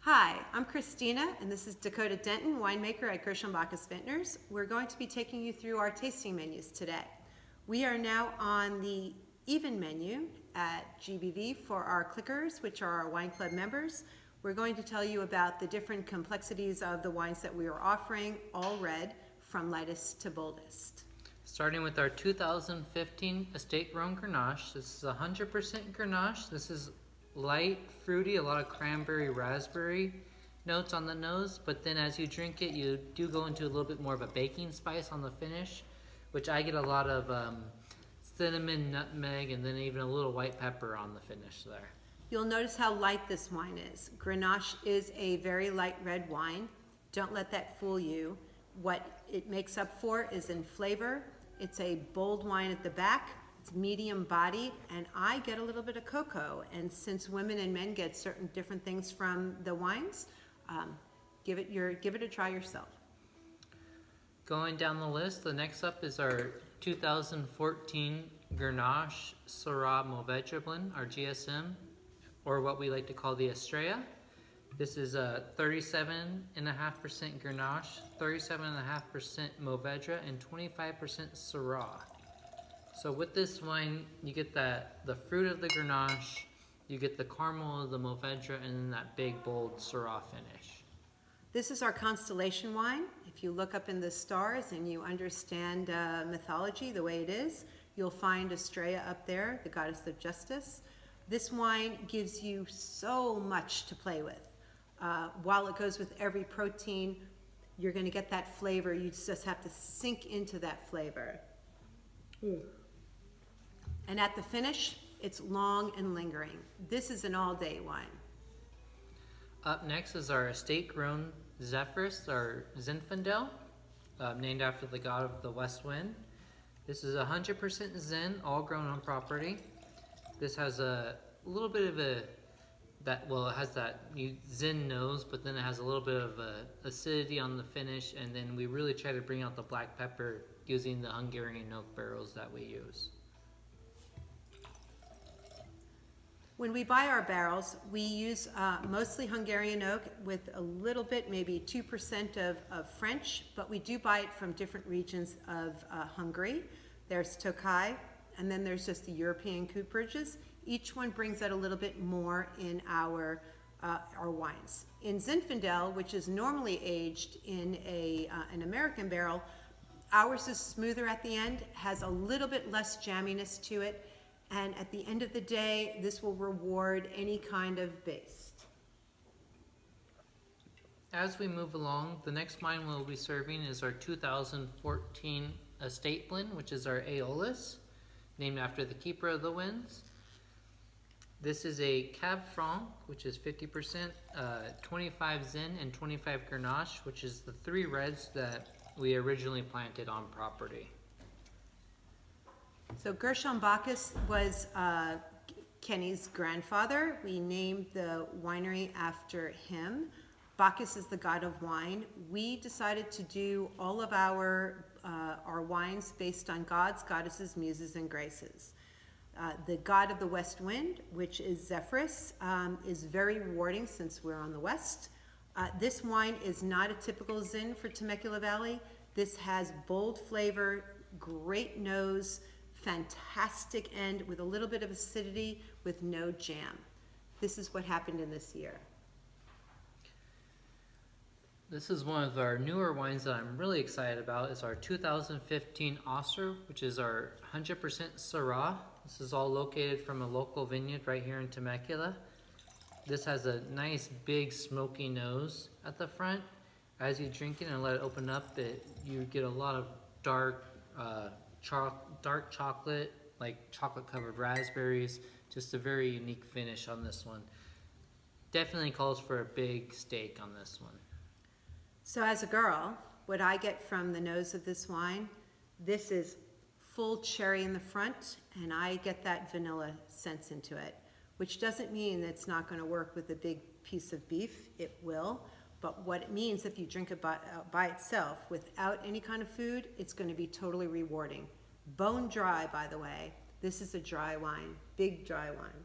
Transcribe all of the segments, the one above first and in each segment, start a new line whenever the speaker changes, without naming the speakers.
Hi, I'm Christina, and this is Dakota Denton, winemaker at Gershon Bacchus Vintners. We're going to be taking you through our tasting menus today. We are now on the even menu at GBV for our clickers, which are our wine club members. We're going to tell you about the different complexities of the wines that we are offering, all red, from lightest to boldest.
Starting with our 2015 Estate Grown Grenache. This is 100% Grenache. This is light, fruity, a lot of cranberry, raspberry notes on the nose, but then as you drink it, you do go into a little bit more of a baking spice on the finish, which I get a lot of cinnamon, nutmeg, and then even a little white pepper on the finish there.
You'll notice how light this wine is. Grenache is a very light red wine. Don't let that fool you. What it makes up for is in flavor. It's a bold wine at the back. It's medium bodied, and I get a little bit of cocoa. And since women and men get certain different things from the wines, give it a try yourself.
Going down the list, the next up is our 2014 Grenache Syrah Mourvedre blend, our GSM, or what we like to call the Estrella. This is a 37.5% Grenache, 37.5% Mourvedre, and 25% Syrah. So with this wine, you get the fruit of the Grenache, you get the caramel of the Mourvedre, and then that big, bold Syrah finish.
This is our constellation wine. If you look up in the stars and you understand mythology the way it is, you'll find Estrella up there, the goddess of justice. This wine gives you so much to play with. While it goes with every protein, you're going to get that flavor. You just have to sink into that flavor. And at the finish, it's long and lingering. This is an all-day wine.
Up next is our estate-grown Zephyrus, or Zinfandel, named after the god of the west wind. This is 100% Zin, all grown on property. This has a little bit of it has that Zin nose, but then it has a little bit of acidity on the finish, and then we really try to bring out the black pepper using the Hungarian oak barrels that we use.
When we buy our barrels, we use mostly Hungarian oak with a little bit, maybe 2% of French, but we do buy it from different regions of Hungary. There's Tokaj, and then there's just the European cooperages. Each one brings out a little bit more in our wines. In Zinfandel, which is normally aged in an American barrel, ours is smoother at the end, has a little bit less jamminess to it, and at the end of the day, this will reward any kind of base.
As we move along, the next wine we'll be serving is our 2014 Estate Blend, which is our Aeolus, named after the keeper of the winds. This is a Cab Franc, which is 50%, 25 Zin, and 25 Grenache, which is the three reds that we originally planted on property.
So Gershon Bacchus was Kenny's grandfather. We named the winery after him. Bacchus is the god of wine. We decided to do all of our wines based on gods, goddesses, muses, and graces. The god of the west wind, which is Zephyrus, is very rewarding since we're on the west. This wine is not a typical Zin for Temecula Valley. This has bold flavor, great nose, fantastic end with a little bit of acidity with no jam. This is what happened in this year.
This is one of our newer wines that I'm really excited about. It's our 2015 Oster, which is our 100% Syrah. This is all located from a local vineyard right here in Temecula. This has a nice big smoky nose at the front. As you drink it and let it open up, you get a lot of dark chocolate, like chocolate covered raspberries. Just a very unique finish on this one. Definitely calls for a big steak on this one.
So as a girl, what I get from the nose of this wine, this is full cherry in the front, and I get that vanilla sense into it, which doesn't mean that it's not going to work with a big piece of beef. It will, but what it means, if you drink it by itself without any kind of food, it's going to be totally rewarding. Bone dry, by the way. This is a dry wine, big dry wine.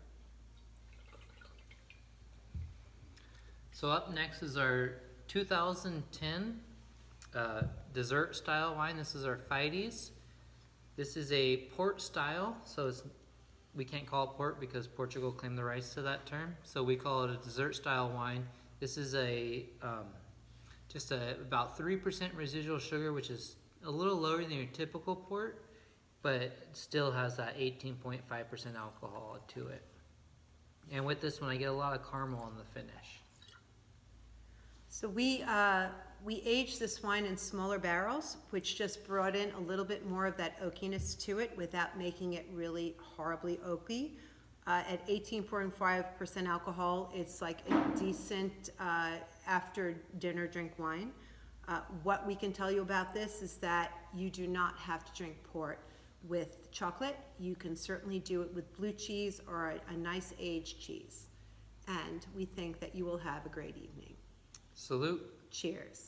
So up next is our 2010 dessert style wine. This is our Fides. This is a port style, so we can't call it port because Portugal claimed the rights to that term. So we call it a dessert style wine. This is about 3% residual sugar, which is a little lower than your typical port, but it still has that 18.5% alcohol to it. And with this one, I get a lot of caramel in the finish.
So we aged this wine in smaller barrels, which just brought in a little bit more of that oakiness to it without making it really horribly oaky. At 18.5% alcohol, it's like a decent after dinner drink wine. What we can tell you about this is that you do not have to drink port with chocolate. You can certainly do it with blue cheese or a nice aged cheese. And we think that you will have a great evening.
Salute.
Cheers.